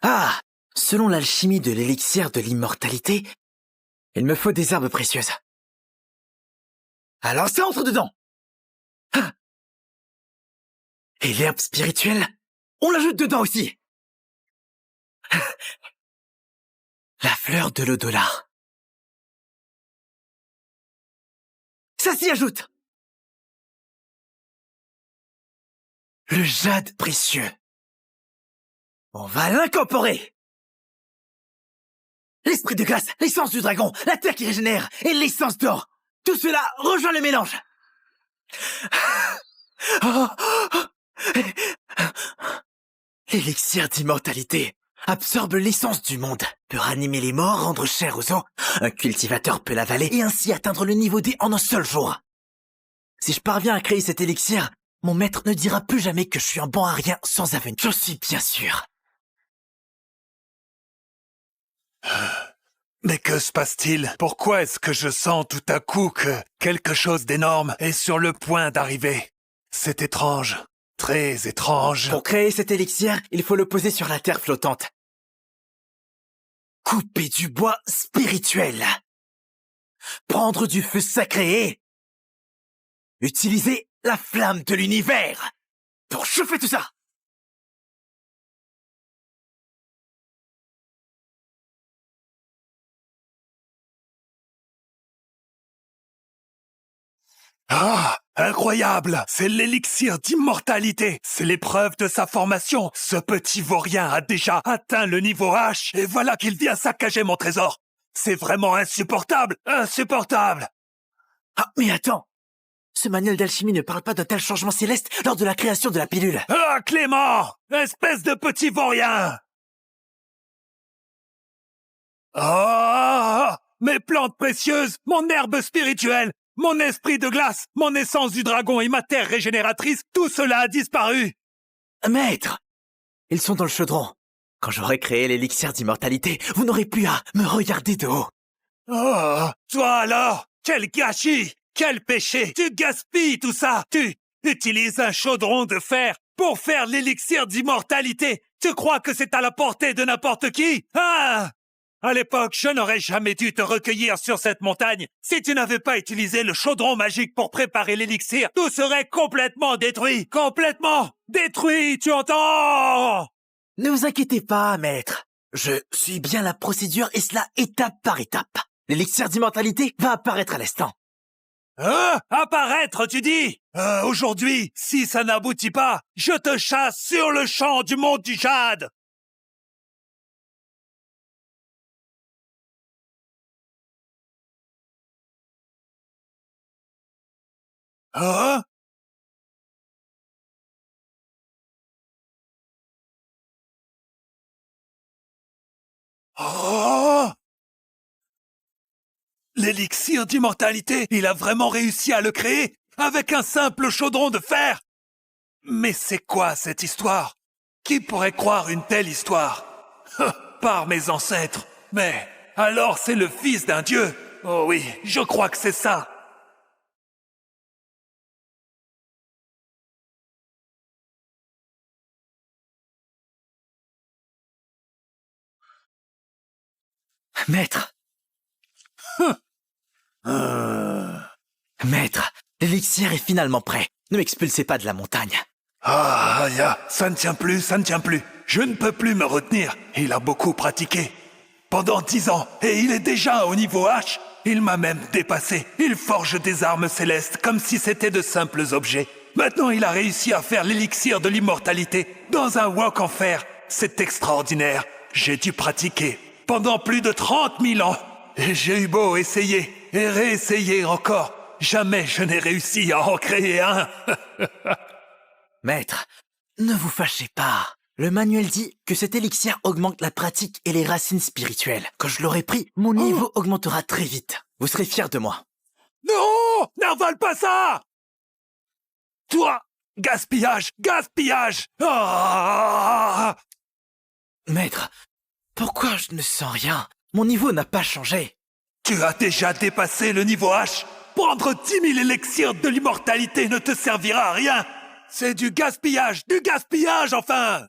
Ah! Selon l'alchimie de l'élixir de l'immortalité, il me faut des herbes précieuses. Alors ça entre dedans! Ah! Et l'herbe spirituelle, on l'ajoute dedans aussi! La fleur de l'au-delà. Ça s'y ajoute! Le jade précieux. On va l'incorporer! L'esprit de glace, l'essence du dragon, la terre qui régénère et l'essence d'or. Tout cela rejoint le mélange. L'élixir d'immortalité absorbe l'essence du monde, peut ranimer les morts, rendre chair aux os. Un cultivateur peut l'avaler et ainsi atteindre le niveau D en un seul jour. Si je parviens à créer cet élixir, mon maître ne dira plus jamais que je suis un bon à rien sans avenir. J'en suis bien sûr. Mais que se passe-t-il? Pourquoi est-ce que je sens tout à coup que quelque chose d'énorme est sur le point d'arriver? C'est étrange, très étrange. Pour créer cet élixir, il faut le poser sur la terre flottante. Couper du bois spirituel. Prendre du feu sacré et utiliser la flamme de l'univers pour chauffer tout ça. Ah, incroyable! C'est l'élixir d'immortalité! C'est l'épreuve de sa formation! Ce petit vaurien a déjà atteint le niveau H et voilà qu'il vient saccager mon trésor! C'est vraiment insupportable! Insupportable! Ah, mais attends! Ce manuel d'alchimie ne parle pas d'un tel changement céleste lors de la création de la pilule. Ah, Clément! Espèce de petit vaurien! Ah! Mes plantes précieuses, mon herbe spirituelle, mon esprit de glace, mon essence du dragon et ma terre régénératrice, tout cela a disparu! Maître! Ils sont dans le chaudron. Quand j'aurai créé l'élixir d'immortalité, vous n'aurez plus à me regarder de haut. Oh! Toi alors! Quel gâchis! Quel péché! Tu gaspilles tout ça! Tu utilises un chaudron de fer pour faire l'élixir d'immortalité! Tu crois que c'est à la portée de n'importe qui? Ah! À l'époque, je n'aurais jamais dû te recueillir sur cette montagne. Si tu n'avais pas utilisé le chaudron magique pour préparer l'élixir, tout serait complètement détruit! Complètement détruit, tu entends? Ne vous inquiétez pas, maître. Je suis bien la procédure et cela étape par étape. L'élixir d'immortalité va apparaître à l'instant. Hein? Apparaître, tu dis? Aujourd'hui, si ça n'aboutit pas, je te chasse sur le champ du monde du jade! Hein? Oh! L'élixir d'immortalité, il a vraiment réussi à le créer avec un simple chaudron de fer! Mais c'est quoi cette histoire? Qui pourrait croire une telle histoire? Par mes ancêtres. Mais alors c'est le fils d'un dieu? Oh oui, je crois que c'est ça. Maître! Maître, l'élixir est finalement prêt. Ne m'expulsez pas de la montagne. Ah, ça ne tient plus, ça ne tient plus. Je ne peux plus me retenir. Il a beaucoup pratiqué. Pendant 10 ans, et il est déjà au niveau H. Il m'a même dépassé. Il forge des armes célestes comme si c'était de simples objets. Maintenant, il a réussi à faire l'élixir de l'immortalité dans un wok en fer. C'est extraordinaire. J'ai dû pratiquer pendant plus de 30 000 ans. Et j'ai eu beau essayer et réessayer encore. Jamais je n'ai réussi à en créer un. Maître, ne vous fâchez pas. Le manuel dit que cet élixir augmente la pratique et les racines spirituelles. Quand je l'aurai pris, mon niveau augmentera très vite. Vous serez fiers de moi. Non! N'avale pas ça! Toi! Gaspillage! Gaspillage! Ah! Maître, pourquoi je ne sens rien? Mon niveau n'a pas changé. Tu as déjà dépassé le niveau H. Prendre 10 000 élixirs de l'immortalité ne te servira à rien. C'est du gaspillage enfin!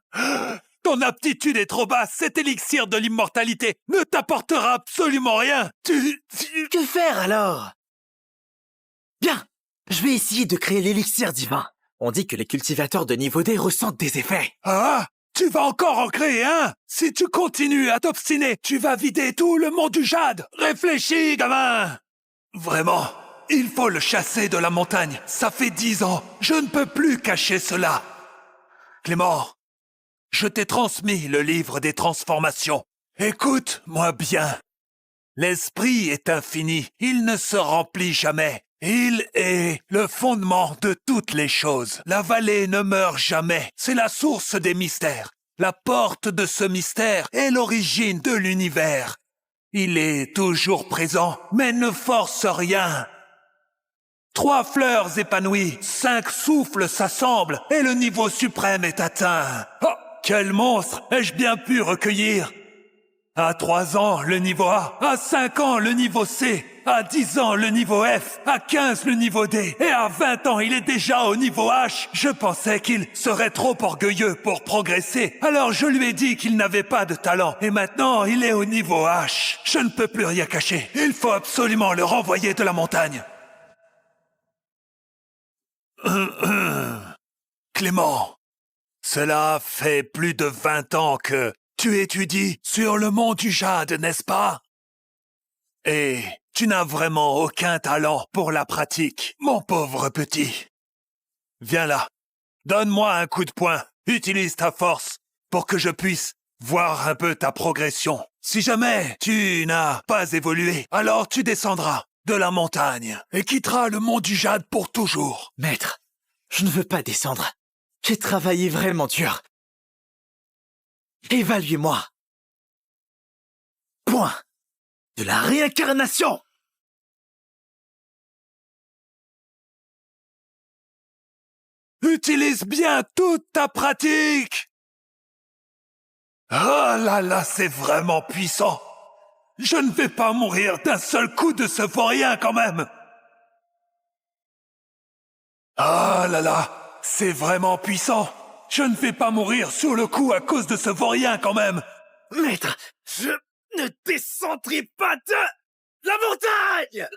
Ton aptitude est trop basse. Cet élixir de l'immortalité ne t'apportera absolument rien. Que faire alors? Bien, je vais essayer de créer l'élixir divin. On dit que les cultivateurs de niveau D ressentent des effets. Ah, tu vas encore en créer un? Si tu continues à t'obstiner, tu vas vider tout le monde du jade. Réfléchis, gamin. Vraiment, il faut le chasser de la montagne. Ça fait 10 ans. Je ne peux plus cacher cela. Clément, je t'ai transmis le livre des transformations. Écoute-moi bien. L'esprit est infini. Il ne se remplit jamais. Il est le fondement de toutes les choses. La vallée ne meurt jamais. C'est la source des mystères. La porte de ce mystère est l'origine de l'univers. Il est toujours présent, mais ne force rien. 3 fleurs épanouies, 5 souffles s'assemblent et le niveau suprême est atteint. Oh, quel monstre ai-je bien pu recueillir? À 3 ans, le niveau A. À 5 ans, le niveau C. À 10 ans, le niveau F. À 15, le niveau D. Et à 20 ans, il est déjà au niveau H. Je pensais qu'il serait trop orgueilleux pour progresser. Alors je lui ai dit qu'il n'avait pas de talent. Et maintenant, il est au niveau H. Je ne peux plus rien cacher. Il faut absolument le renvoyer de la montagne. Clément, cela fait plus de 20 ans que tu étudies sur le mont du Jade, n'est-ce pas? Et tu n'as vraiment aucun talent pour la pratique, mon pauvre petit. Viens là, donne-moi un coup de poing, utilise ta force pour que je puisse voir un peu ta progression. Si jamais tu n'as pas évolué, alors tu descendras de la montagne et quitteras le mont du Jade pour toujours. Maître, je ne veux pas descendre. J'ai travaillé vraiment dur. Évaluez-moi. Point de la réincarnation. Utilise bien toute ta pratique. Oh là là, c'est vraiment puissant. Je ne vais pas mourir d'un seul coup de ce vaurien quand même. Ah là là, c'est vraiment puissant. Je ne vais pas mourir sur le coup à cause de ce vaurien quand même. Maître, je ne descendrai pas de la montagne.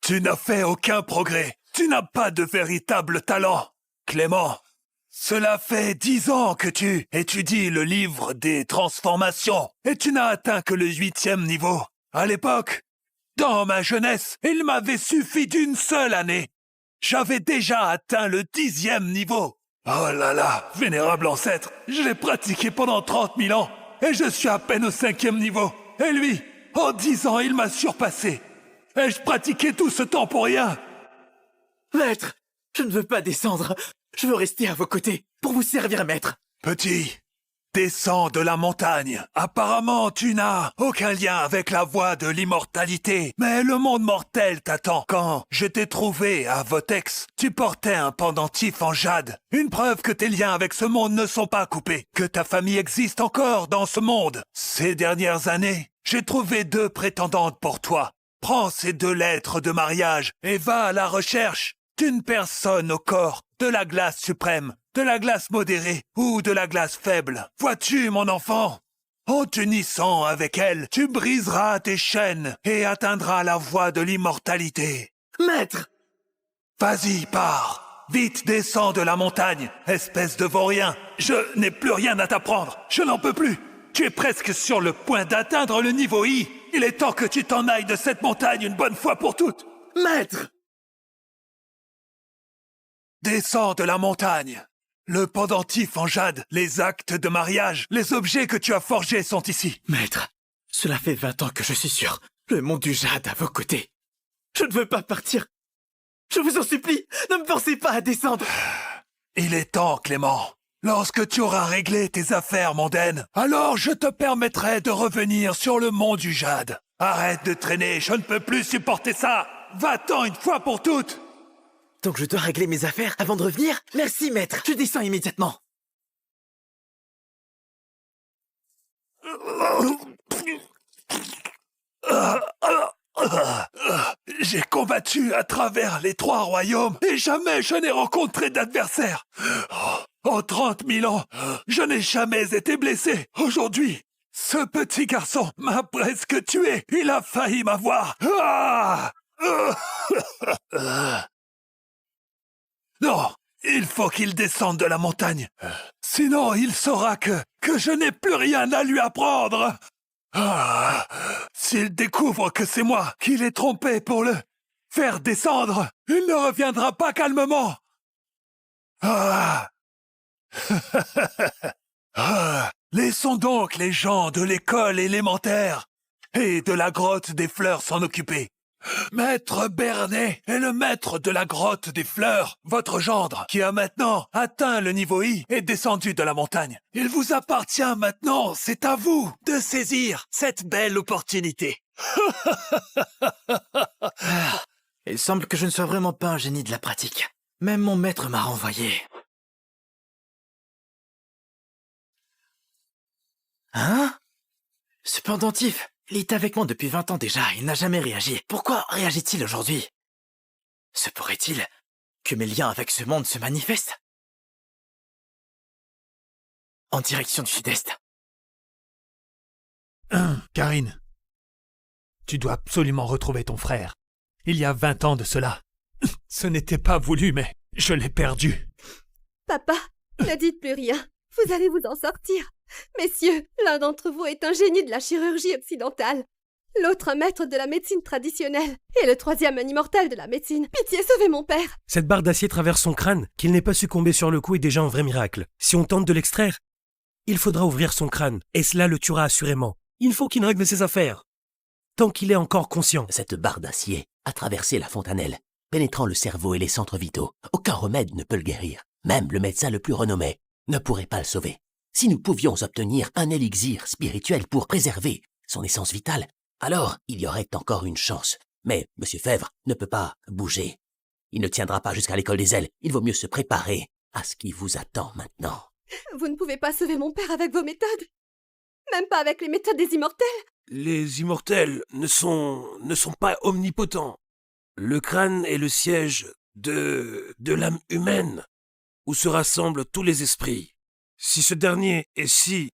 Tu n'as fait aucun progrès. Tu n'as pas de véritable talent. Clément, cela fait 10 ans que tu étudies le livre des transformations et tu n'as atteint que le 8e niveau. À l'époque, dans ma jeunesse, il m'avait suffi d'une seule année. J'avais déjà atteint le 10e niveau. Oh là là, vénérable ancêtre, je l'ai pratiqué pendant 30 000 ans et je suis à peine au 5e niveau. Et lui, en 10 ans, il m'a surpassé. Ai-je pratiqué tout ce temps pour rien? Maître, je ne veux pas descendre. Je veux rester à vos côtés pour vous servir, maître. Petit, descends de la montagne. Apparemment, tu n'as aucun lien avec la voie de l'immortalité. Mais le monde mortel t'attend. Quand je t'ai trouvé à Votex, tu portais un pendentif en jade. Une preuve que tes liens avec ce monde ne sont pas coupés. Que ta famille existe encore dans ce monde. Ces dernières années, j'ai trouvé 2 prétendantes pour toi. Prends ces 2 lettres de mariage et va à la recherche d'une personne au corps de la glace suprême, de la glace modérée ou de la glace faible. Vois-tu, mon enfant? En t'unissant avec elle, tu briseras tes chaînes et atteindras la voie de l'immortalité. Maître! Vas-y, pars. Vite, descends de la montagne, espèce de vaurien. Je n'ai plus rien à t'apprendre. Je n'en peux plus. Tu es presque sur le point d'atteindre le niveau I. Il est temps que tu t'en ailles de cette montagne une bonne fois pour toutes. Maître! Descends de la montagne. Le pendentif en jade, les actes de mariage, les objets que tu as forgés sont ici. Maître, cela fait 20 ans que je suis sur le mont du Jade à vos côtés. Je ne veux pas partir. Je vous en supplie, ne me forcez pas à descendre. Il est temps, Clément. Lorsque tu auras réglé tes affaires mondaines, alors je te permettrai de revenir sur le mont du Jade. Arrête de traîner, je ne peux plus supporter ça. Va-t'en une fois pour toutes. Donc je dois régler mes affaires avant de revenir? Merci, maître. Je descends immédiatement. J'ai combattu à travers les 3 royaumes et jamais je n'ai rencontré d'adversaire. En 30 000 ans, je n'ai jamais été blessé. Aujourd'hui, ce petit garçon m'a presque tué. Il a failli m'avoir. Ah! Non, il faut qu'il descende de la montagne. Sinon, il saura que je n'ai plus rien à lui apprendre. Ah! S'il découvre que c'est moi qui l'ai trompé pour le faire descendre, il ne reviendra pas calmement. Ah! Ah! Laissons donc les gens de l'école élémentaire et de la grotte des fleurs s'en occuper. Maître Bernet est le maître de la grotte des fleurs, votre gendre, qui a maintenant atteint le niveau I et descendu de la montagne. Il vous appartient maintenant, c'est à vous de saisir cette belle opportunité. Il semble que je ne sois vraiment pas un génie de la pratique. Même mon maître m'a renvoyé. Hein? Ce pendentif, il est avec moi depuis 20 ans déjà, il n'a jamais réagi. Pourquoi réagit-il aujourd'hui? Se pourrait-il que mes liens avec ce monde se manifestent? En direction du sud-est. Karine, tu dois absolument retrouver ton frère. Il y a 20 ans de cela. Ce n'était pas voulu, mais je l'ai perdu. Papa, ne dites plus rien. Vous allez vous en sortir. Messieurs, l'un d'entre vous est un génie de la chirurgie occidentale. L'autre un maître de la médecine traditionnelle. Et le troisième un immortel de la médecine. Pitié, sauvez mon père. Cette barre d'acier traverse son crâne. Qu'il n'ait pas succombé sur le coup est déjà un vrai miracle. Si on tente de l'extraire, il faudra ouvrir son crâne. Et cela le tuera assurément. Il faut qu'il règle ses affaires. Tant qu'il est encore conscient. Cette barre d'acier a traversé la fontanelle, pénétrant le cerveau et les centres vitaux. Aucun remède ne peut le guérir. Même le médecin le plus renommé ne pourrait pas le sauver. Si nous pouvions obtenir un élixir spirituel pour préserver son essence vitale, alors il y aurait encore une chance. Mais M. Fèvre ne peut pas bouger. Il ne tiendra pas jusqu'à l'école des ailes. Il vaut mieux se préparer à ce qui vous attend maintenant. Vous ne pouvez pas sauver mon père avec vos méthodes. Même pas avec les méthodes des immortels. Les immortels ne sont pas omnipotents. Le crâne est le siège de l'âme humaine, où se rassemblent tous les esprits. Si ce dernier est si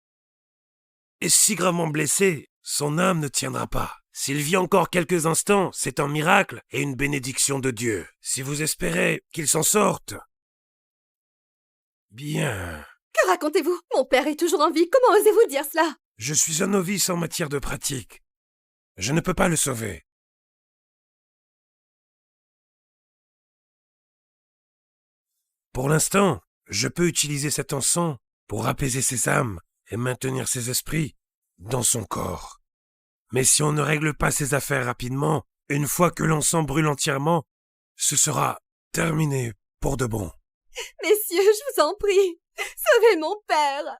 gravement blessé, son âme ne tiendra pas. S'il vit encore quelques instants, c'est un miracle et une bénédiction de Dieu. Si vous espérez qu'il s'en sorte, bien. Que racontez-vous? Mon père est toujours en vie, comment osez-vous dire cela? Je suis un novice en matière de pratique. Je ne peux pas le sauver. Pour l'instant, je peux utiliser cet encens pour apaiser ses âmes et maintenir ses esprits dans son corps. Mais si on ne règle pas ses affaires rapidement, une fois que l'encens brûle entièrement, ce sera terminé pour de bon. Messieurs, je vous en prie, sauvez mon père.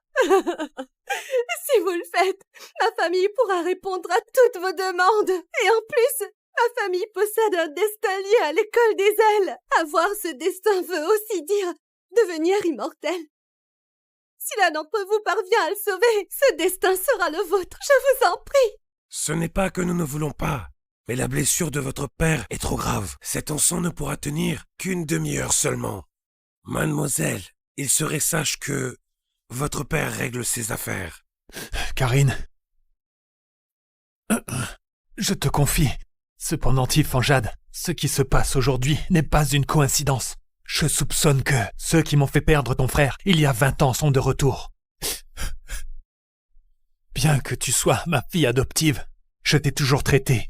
Si vous le faites, ma famille pourra répondre à toutes vos demandes. Et en plus, ma famille possède un destin lié à l'école des ailes. Avoir ce destin veut aussi dire devenir immortel. Si l'un d'entre vous parvient à le sauver, ce destin sera le vôtre, je vous en prie. Ce n'est pas que nous ne voulons pas, mais la blessure de votre père est trop grave. Cet encens ne pourra tenir qu'une demi-heure seulement. Mademoiselle, il serait sage que votre père règle ses affaires. Karine, je te confie, ce pendentif en jade, ce qui se passe aujourd'hui n'est pas une coïncidence. Je soupçonne que ceux qui m'ont fait perdre ton frère il y a 20 ans sont de retour. Bien que tu sois ma fille adoptive, je t'ai toujours traité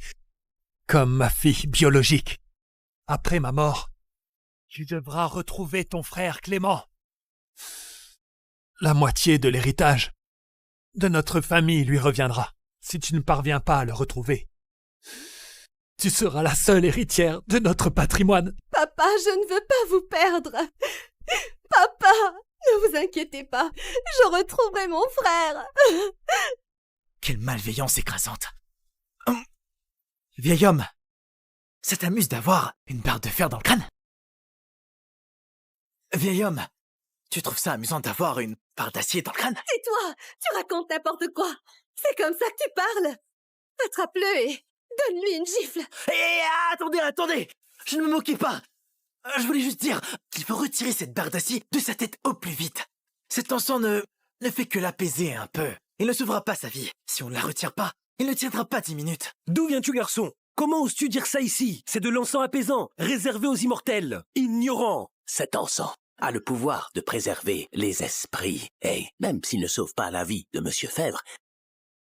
comme ma fille biologique. Après ma mort, tu devras retrouver ton frère Clément. La moitié de l'héritage de notre famille lui reviendra. Si tu ne parviens pas à le retrouver, tu seras la seule héritière de notre patrimoine. Papa, je ne veux pas vous perdre. Papa, ne vous inquiétez pas, je retrouverai mon frère. Quelle malveillance écrasante. Vieil homme, ça t'amuse d'avoir une barre de fer dans le crâne? Vieil homme, tu trouves ça amusant d'avoir une barre d'acier dans le crâne? Et toi, tu racontes n'importe quoi. C'est comme ça que tu parles. Attrape-le et donne-lui une gifle. Hé, attendez, je ne me moquais pas. Je voulais juste dire qu'il faut retirer cette barre d'acier de sa tête au plus vite. Cet encens ne fait que l'apaiser un peu. Il ne sauvera pas sa vie. Si on ne la retire pas, il ne tiendra pas 10 minutes. D'où viens-tu, garçon? Comment oses-tu dire ça ici? C'est de l'encens apaisant, réservé aux immortels. Ignorant! Cet encens a le pouvoir de préserver les esprits. Et même s'il ne sauve pas la vie de Monsieur Fèvre,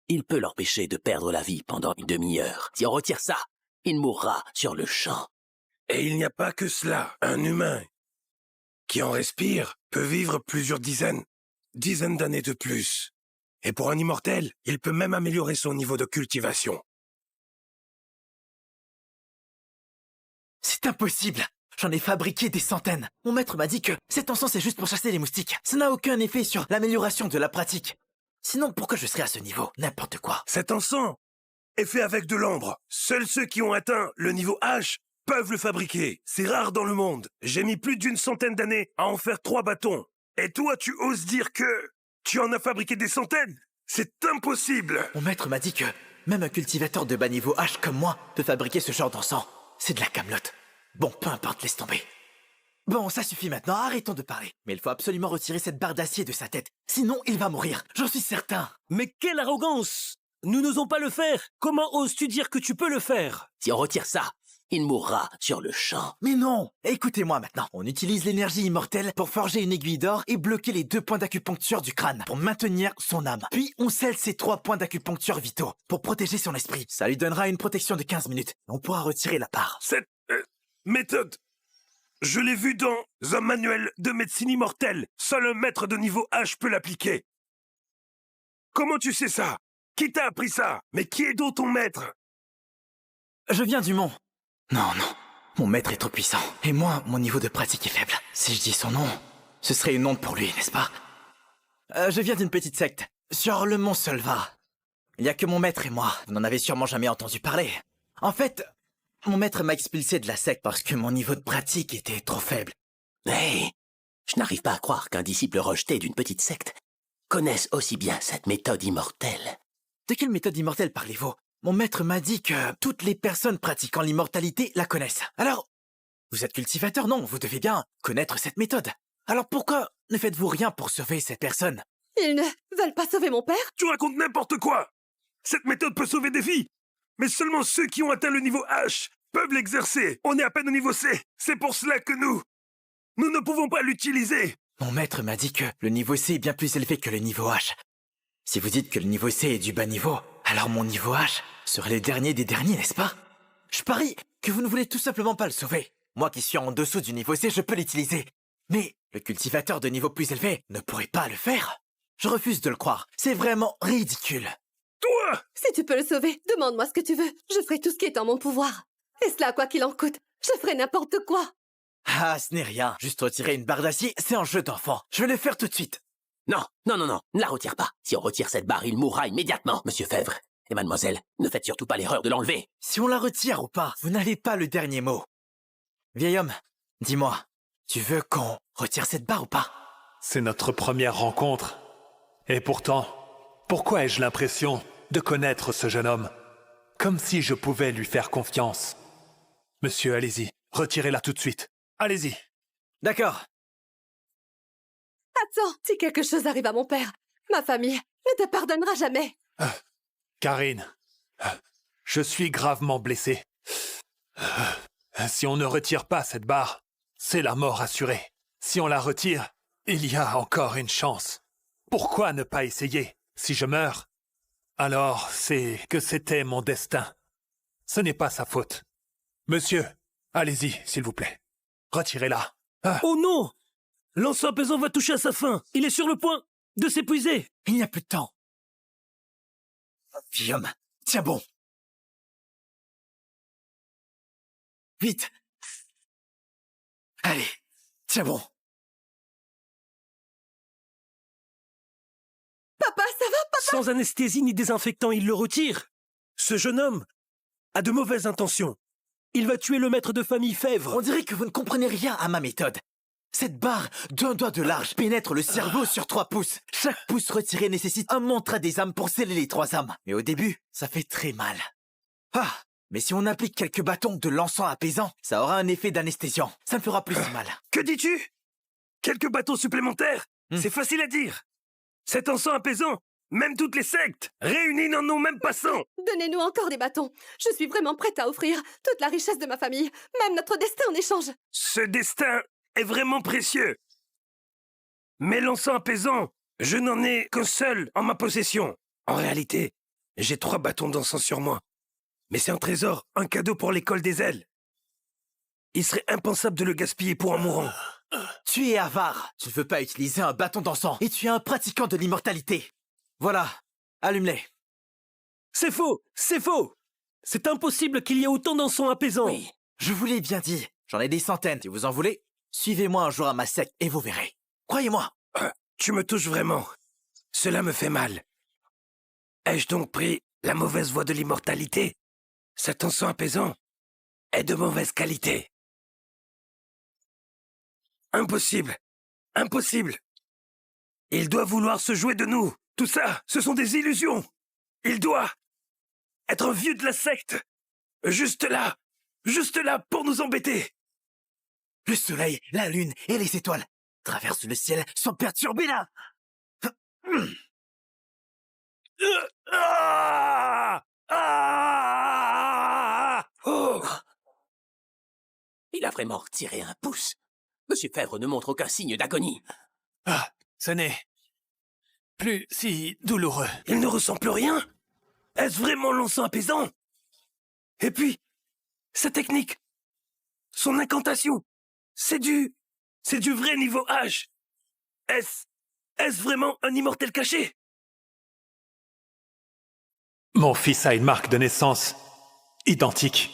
il peut l'empêcher de perdre la vie pendant une demi-heure. Si on retire ça, il mourra sur le champ. Et il n'y a pas que cela. Un humain qui en respire peut vivre plusieurs dizaines d'années de plus. Et pour un immortel, il peut même améliorer son niveau de cultivation. C'est impossible. J'en ai fabriqué des centaines. Mon maître m'a dit que cet encens c'est juste pour chasser les moustiques. Ça n'a aucun effet sur l'amélioration de la pratique. Sinon, pourquoi je serais à ce niveau? N'importe quoi. Cet encens est fait avec de l'ambre. Seuls ceux qui ont atteint le niveau H peuvent le fabriquer. C'est rare dans le monde. J'ai mis plus d'100 d'années à en faire 3 bâtons. Et toi, tu oses dire que tu en as fabriqué des centaines? C'est impossible! Mon maître m'a dit que même un cultivateur de bas niveau H comme moi peut fabriquer ce genre d'encens. C'est de la camelote. Bon, peu importe, laisse tomber. Bon, ça suffit maintenant, arrêtons de parler. Mais il faut absolument retirer cette barre d'acier de sa tête. Sinon, il va mourir, j'en suis certain. Mais quelle arrogance! Nous n'osons pas le faire! Comment oses-tu dire que tu peux le faire? Si on retire ça, il mourra sur le champ. Mais non! Écoutez-moi maintenant. On utilise l'énergie immortelle pour forger une aiguille d'or et bloquer les 2 points d'acupuncture du crâne pour maintenir son âme. Puis on scelle ces 3 points d'acupuncture vitaux pour protéger son esprit. Ça lui donnera une protection de 15 minutes. On pourra retirer la barre. Cette méthode, je l'ai vue dans un manuel de médecine immortelle. Seul un maître de niveau H peut l'appliquer. Comment tu sais ça? Qui t'a appris ça? Mais qui est donc ton maître? Je viens du mont. Non. Mon maître est trop puissant. Et moi, mon niveau de pratique est faible. Si je dis son nom, ce serait une honte pour lui, n'est-ce pas? Je viens d'une petite secte, sur le mont Solva. Il n'y a que mon maître et moi. Vous n'en avez sûrement jamais entendu parler. En fait, mon maître m'a expulsé de la secte parce que mon niveau de pratique était trop faible. Hey, je n'arrive pas à croire qu'un disciple rejeté d'une petite secte connaisse aussi bien cette méthode immortelle. De quelle méthode immortelle parlez-vous? Mon maître m'a dit que toutes les personnes pratiquant l'immortalité la connaissent. Alors, vous êtes cultivateur, non? Vous devez bien connaître cette méthode. Alors pourquoi ne faites-vous rien pour sauver cette personne? Ils ne veulent pas sauver mon père? Tu racontes n'importe quoi! Cette méthode peut sauver des vies! Mais seulement ceux qui ont atteint le niveau H peuvent l'exercer. On est à peine au niveau C. C'est pour cela que nous ne pouvons pas l'utiliser. Mon maître m'a dit que le niveau C est bien plus élevé que le niveau H. Si vous dites que le niveau C est du bas niveau, alors mon niveau H serait le dernier des derniers, n'est-ce pas? Je parie que vous ne voulez tout simplement pas le sauver. Moi qui suis en dessous du niveau C, je peux l'utiliser. Mais le cultivateur de niveau plus élevé ne pourrait pas le faire. Je refuse de le croire. C'est vraiment ridicule. Toi! Si tu peux le sauver, demande-moi ce que tu veux. Je ferai tout ce qui est en mon pouvoir. Et cela, quoi qu'il en coûte, je ferai n'importe quoi. Ah, ce n'est rien. Juste retirer une barre d'acier, c'est un jeu d'enfant. Je vais le faire tout de suite. Non, ne la retire pas. Si on retire cette barre, il mourra immédiatement, Monsieur Fèvre. Et mademoiselle, ne faites surtout pas l'erreur de l'enlever. Si on la retire ou pas, vous n'avez pas le dernier mot. Vieil homme, dis-moi, tu veux qu'on retire cette barre ou pas? C'est notre première rencontre. Et pourtant, pourquoi ai-je l'impression de connaître ce jeune homme? Comme si je pouvais lui faire confiance. Monsieur, allez-y, retirez-la tout de suite. Allez-y. D'accord. Attends, si quelque chose arrive à mon père, ma famille ne te pardonnera jamais. Karine, je suis gravement blessé. Si on ne retire pas cette barre, c'est la mort assurée. Si on la retire, il y a encore une chance. Pourquoi ne pas essayer? Si je meurs, alors c'est que c'était mon destin. Ce n'est pas sa faute. Monsieur, allez-y, s'il vous plaît. Retirez-la. Oh non! L'encens apaisant va toucher à sa fin. Il est sur le point de s'épuiser. Il n'y a plus de temps. Vieil homme, tiens bon. Vite. Allez, tiens bon. Papa, ça va, papa? Sans anesthésie ni désinfectant, il le retire. Ce jeune homme a de mauvaises intentions. Il va tuer le maître de famille Fèvre. On dirait que vous ne comprenez rien à ma méthode. Cette barre d'1 doigt de large pénètre le cerveau sur 3 pouces. Chaque pouce retiré nécessite un mantra des âmes pour sceller les 3 âmes. Mais au début, ça fait très mal. Ah, mais si on applique quelques bâtons de l'encens apaisant, ça aura un effet d'anesthésiant. Ça me fera plus si mal. Que dis-tu? Quelques bâtons supplémentaires? C'est facile à dire. Cet encens apaisant, même toutes les sectes réunies n'en ont même pas 100. Donnez-nous encore des bâtons. Je suis vraiment prête à offrir toute la richesse de ma famille, même notre destin en échange. Ce destin est vraiment précieux. Mais l'encens apaisant, je n'en ai qu'un seul en ma possession. En réalité, j'ai 3 bâtons d'encens sur moi. Mais c'est un trésor, un cadeau pour l'école des ailes. Il serait impensable de le gaspiller pour un mourant. Tu es avare. Tu ne veux pas utiliser un bâton d'encens. Et tu es un pratiquant de l'immortalité. Voilà. Allume-les. C'est faux. C'est impossible qu'il y ait autant d'encens apaisants. Oui. Je vous l'ai bien dit. J'en ai des centaines. Si vous en voulez, suivez-moi un jour à ma secte et vous verrez. Croyez-moi. Tu me touches vraiment. Cela me fait mal. Ai-je donc pris la mauvaise voie de l'immortalité? Cet encens apaisant est de mauvaise qualité. Impossible. Il doit vouloir se jouer de nous. Tout ça, ce sont des illusions. Il doit être un vieux de la secte. Juste là pour nous embêter. Le soleil, la lune et les étoiles traversent le ciel sans perturber là. Oh! Il a vraiment retiré un pouce. Monsieur Fèvre ne montre aucun signe d'agonie. Ah, ce n'est plus si douloureux. Il ne ressent plus rien? Est-ce vraiment l'encens apaisant? Et puis, sa technique, son incantation, c'est du vrai niveau H. Est-ce vraiment un immortel caché? Mon fils a une marque de naissance identique.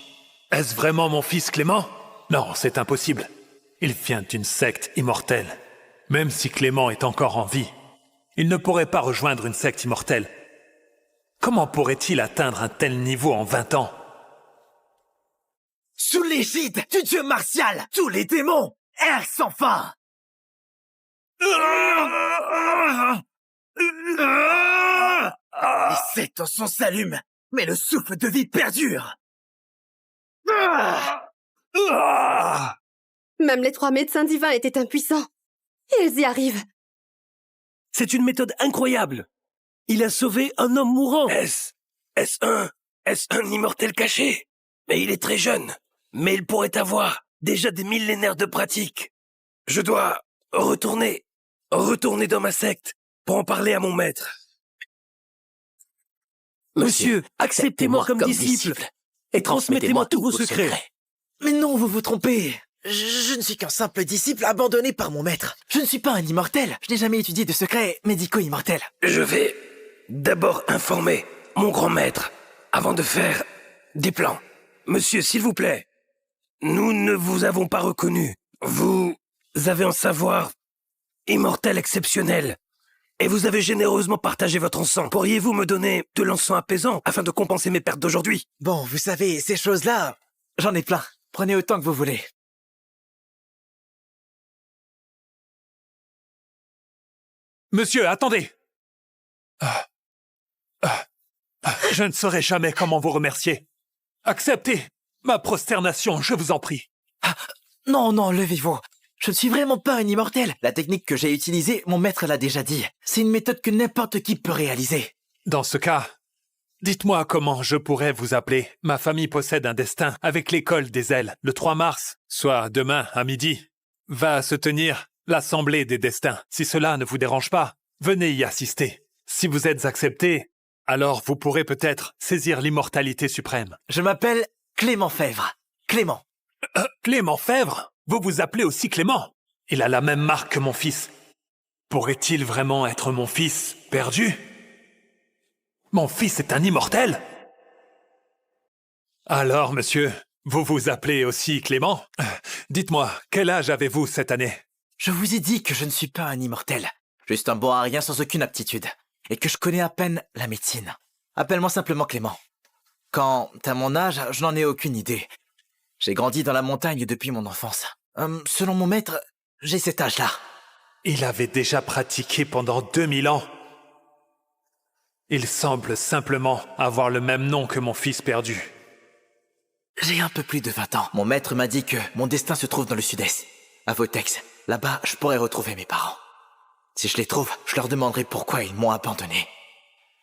Est-ce vraiment mon fils Clément? Non, c'est impossible. Il vient d'une secte immortelle. Même si Clément est encore en vie, il ne pourrait pas rejoindre une secte immortelle. Comment pourrait-il atteindre un tel niveau en 20 ans? Sous l'égide du dieu martial, tous les démons errent sans fin. Les sectes en son s'allument, mais le souffle de vie perdure. Même les 3 médecins divins étaient impuissants. Ils y arrivent. C'est une méthode incroyable. Il a sauvé un homme mourant. Est-ce un immortel caché? Mais il est très jeune. Mais il pourrait avoir déjà des millénaires de pratique. Je dois retourner dans ma secte pour en parler à mon maître. Monsieur, acceptez-moi comme disciple et transmettez-moi tous vos secrets. Mais non, vous vous trompez. Je ne suis qu'un simple disciple abandonné par mon maître. Je ne suis pas un immortel. Je n'ai jamais étudié de secrets médicaux immortels. Je vais d'abord informer mon grand maître avant de faire des plans. Monsieur, s'il vous plaît, nous ne vous avons pas reconnu. Vous avez un savoir immortel exceptionnel. Et vous avez généreusement partagé votre encens. Pourriez-vous me donner de l'encens apaisant afin de compenser mes pertes d'aujourd'hui? Bon, vous savez, ces choses-là, j'en ai plein. Prenez autant que vous voulez. Monsieur, attendez! Je ne saurais jamais comment vous remercier. Acceptez ma prosternation, je vous en prie. Non, levez-vous. Je ne suis vraiment pas un immortel. La technique que j'ai utilisée, mon maître l'a déjà dit. C'est une méthode que n'importe qui peut réaliser. Dans ce cas, dites-moi comment je pourrais vous appeler. Ma famille possède un destin avec l'école des ailes. Le 3 mars, soit demain à midi, va se tenir l'Assemblée des destins. Si cela ne vous dérange pas, venez y assister. Si vous êtes accepté, alors vous pourrez peut-être saisir l'immortalité suprême. Je m'appelle Clément Fèvre. Clément. Clément Fèvre? Vous vous appelez aussi Clément? Il a la même marque que mon fils. Pourrait-il vraiment être mon fils perdu? Mon fils est un immortel? Alors, monsieur, vous vous appelez aussi Clément? Dites-moi, quel âge avez-vous cette année? Je vous ai dit que je ne suis pas un immortel. Juste un bon à rien sans aucune aptitude. Et que je connais à peine la médecine. Appelle-moi simplement Clément. Quant à mon âge, je n'en ai aucune idée. J'ai grandi dans la montagne depuis mon enfance. Selon mon maître, j'ai cet âge-là. Il avait déjà pratiqué pendant 2000 ans. Il semble simplement avoir le même nom que mon fils perdu. J'ai un peu plus de 20 ans. Mon maître m'a dit que mon destin se trouve dans le sud-est, à Votex. Là-bas, je pourrais retrouver mes parents. Si je les trouve, je leur demanderai pourquoi ils m'ont abandonné.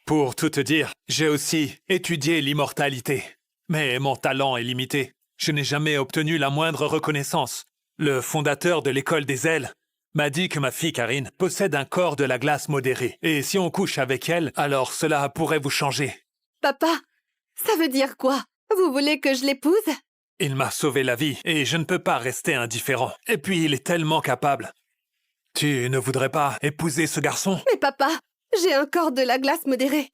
Pour tout te dire, j'ai aussi étudié l'immortalité. Mais mon talent est limité. Je n'ai jamais obtenu la moindre reconnaissance. Le fondateur de l'école des ailes m'a dit que ma fille Karine possède un corps de la glace modéré. Et si on couche avec elle, alors cela pourrait vous changer. Papa, ça veut dire quoi? Vous voulez que je l'épouse? Il m'a sauvé la vie et je ne peux pas rester indifférent. Et puis il est tellement capable. Tu ne voudrais pas épouser ce garçon? Mais papa, j'ai un corps de la glace modéré.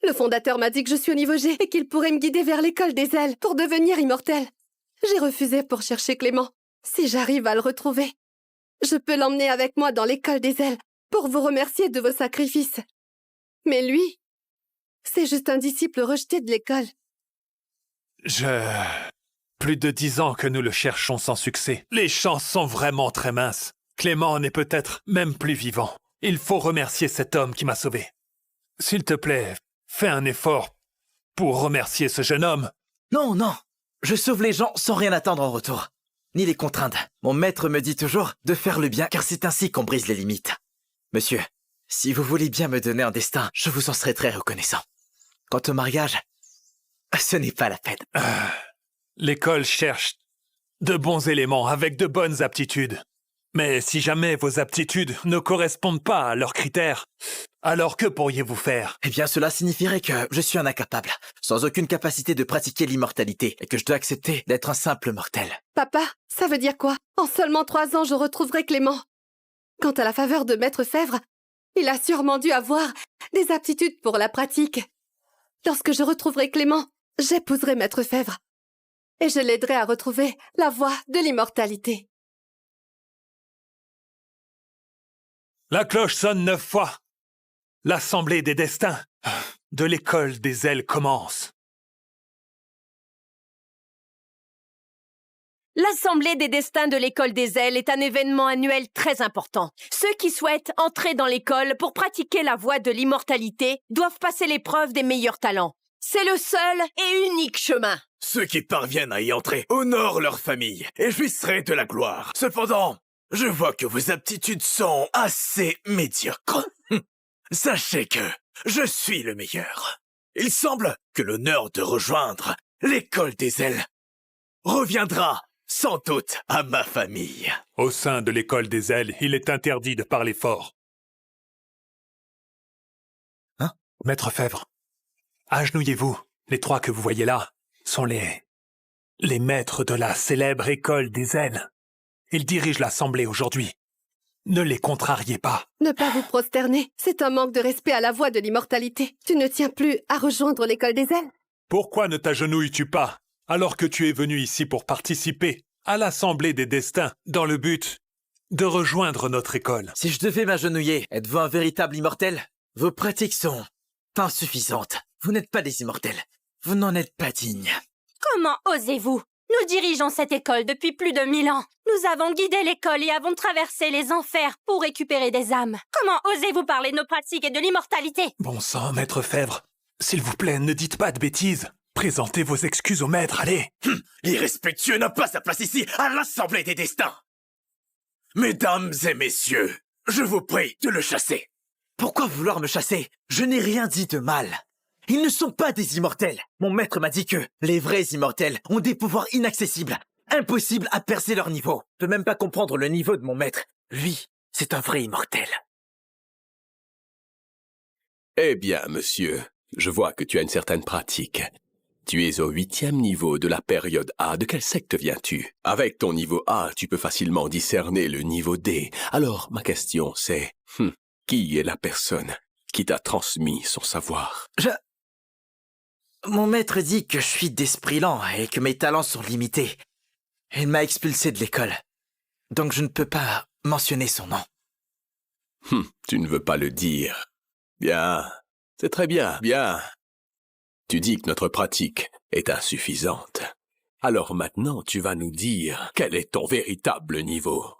Le fondateur m'a dit que je suis au niveau G et qu'il pourrait me guider vers l'école des ailes pour devenir immortel. J'ai refusé pour chercher Clément. Si j'arrive à le retrouver, je peux l'emmener avec moi dans l'école des ailes pour vous remercier de vos sacrifices. Mais lui, c'est juste un disciple rejeté de l'école. Plus de 10 ans que nous le cherchons sans succès. Les chances sont vraiment très minces. Clément n'est peut-être même plus vivant. Il faut remercier cet homme qui m'a sauvé. S'il te plaît, fais un effort pour remercier ce jeune homme. Non, non. Je sauve les gens sans rien attendre en retour. Ni les contraindre. Mon maître me dit toujours de faire le bien car c'est ainsi qu'on brise les limites. Monsieur, si vous voulez bien me donner un destin, je vous en serai très reconnaissant. Quant au mariage, ce n'est pas la peine. L'école cherche de bons éléments avec de bonnes aptitudes. Mais si jamais vos aptitudes ne correspondent pas à leurs critères, alors que pourriez-vous faire? Eh bien, cela signifierait que je suis un incapable, sans aucune capacité de pratiquer l'immortalité, et que je dois accepter d'être un simple mortel. Papa, ça veut dire quoi? En seulement 3 ans, je retrouverai Clément. Quant à la faveur de Maître Fèvre, il a sûrement dû avoir des aptitudes pour la pratique. Lorsque je retrouverai Clément, j'épouserai Maître Fèvre. Et je l'aiderai à retrouver la voie de l'immortalité. La cloche sonne 9 fois. L'assemblée des destins de l'école des ailes commence. L'Assemblée des destins de l'école des ailes est un événement annuel très important. Ceux qui souhaitent entrer dans l'école pour pratiquer la voie de l'immortalité doivent passer l'épreuve des meilleurs talents. C'est le seul et unique chemin. Ceux qui parviennent à y entrer honorent leur famille et jouisseraient de la gloire. Cependant, je vois que vos aptitudes sont assez médiocres. Sachez que je suis le meilleur. Il semble que l'honneur de rejoindre l'école des ailes reviendra sans doute à ma famille. Au sein de l'école des ailes, il est interdit de parler fort. Hein? Maître Fèvre, agenouillez-vous. Les 3 que vous voyez là sont les maîtres de la célèbre école des ailes. Ils dirigent l'assemblée aujourd'hui. Ne les contrariez pas. Ne pas vous prosterner, c'est un manque de respect à la voie de l'immortalité. Tu ne tiens plus à rejoindre l'école des ailes? Pourquoi ne t'agenouilles-tu pas, alors que tu es venu ici pour participer à l'assemblée des destins, dans le but de rejoindre notre école? Si je devais m'agenouiller, êtes-vous un véritable immortel? Vos pratiques sont insuffisantes. Vous n'êtes pas des immortels. Vous n'en êtes pas dignes. Comment osez-vous? Nous dirigeons cette école depuis plus de 1000 ans. Nous avons guidé l'école et avons traversé les enfers pour récupérer des âmes. Comment osez-vous parler de nos pratiques et de l'immortalité? Bon sang, Maître Fèvre, s'il vous plaît, ne dites pas de bêtises. Présentez vos excuses au maître, allez. L'irrespectueux n'a pas sa place ici à l'Assemblée des destins. Mesdames et messieurs, je vous prie de le chasser. Pourquoi vouloir me chasser? Je n'ai rien dit de mal. Ils ne sont pas des immortels. Mon maître m'a dit que les vrais immortels ont des pouvoirs inaccessibles, impossibles à percer leur niveau. Je peux même pas comprendre le niveau de mon maître. Lui, c'est un vrai immortel. Eh bien, monsieur, je vois que tu as une certaine pratique. Tu es au 8e niveau de la période A. De quelle secte viens-tu? Avec ton niveau A, tu peux facilement discerner le niveau D. Alors, ma question c'est, qui est la personne qui t'a transmis son savoir? Mon maître dit que je suis d'esprit lent et que mes talents sont limités. Il m'a expulsé de l'école. Donc je ne peux pas mentionner son nom. Tu ne veux pas le dire. Bien, c'est très bien, bien. Tu dis que notre pratique est insuffisante. Alors maintenant, tu vas nous dire quel est ton véritable niveau.